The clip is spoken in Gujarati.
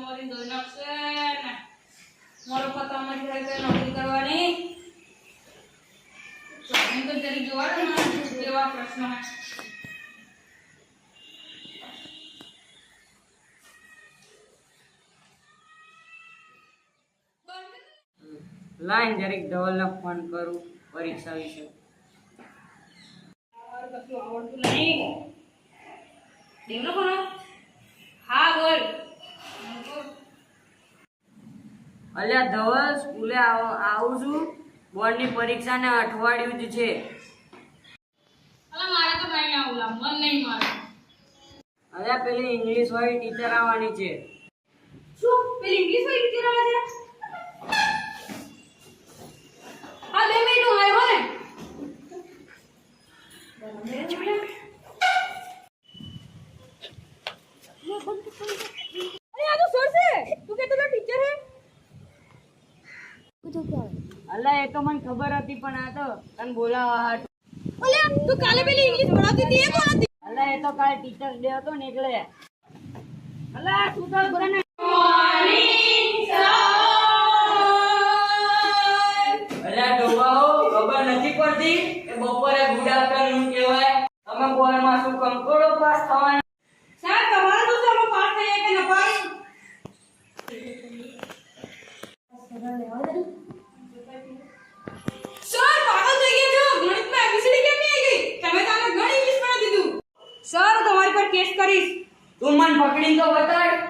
મોરી દોઈ નાખશે ને મારો પતા માં ઘરે કે નોકરી કરવાની તો તો જરી જોવા દે મને કેવા પ્રશ્ન હે લાઈન જરીક ધવલને ફોન કરું પરીક્ષા વિશે કશું આવડતું નહીં દેવનો કોનો હા બોલ અલ્યા ધવલ સ્કૂલે આવું છું બોર્ડની પરીક્ષાને અઠવાડિયું જ છે અલા મારે તો નહીં આવું મન નહીં મારે અલ્યા પેલી ઇંગ્લિશ વાળી ટીચર આવવાની છે શું પેલી ઇંગ્લિશ વાળી ટીચર આવે છે આ 2 મિનિટ હું આવ્યો ને अरे आ तो सर से तू कहता था टीचर है कुछ क्या અલ્યા એ તો મને ખબર હતી પણ આ તો તને બોલાવા હાટ अरे तू काले पहले इंग्लिश पढ़ाती थी ये कौन थी અલ્યા એ તો કાલે ટીચર્સ ડે હતો ને એટલે અલ્યા તું તો બને मॉर्निंग सर અલ્યા ડોબાઓ ખબર નથી પડતી કે બપોરે ગુડ આફ્ટરનૂન કહેવાય તમે બોર્ડમાં શું કંકોડો પાસ થવાના सर તમારા તો સર પાસ થઈ કે ન પાસ સર પાગલ થઈ ગયા છો ગણિતમાં એબીસીડી કેમ નહીં આવી ગઈ તમે તો આને ઘણી ઇંગ્લિશ પढ़ा દીધું સર તમારી પર કેસ કરીશ તું મને પકડીને તો બતાડ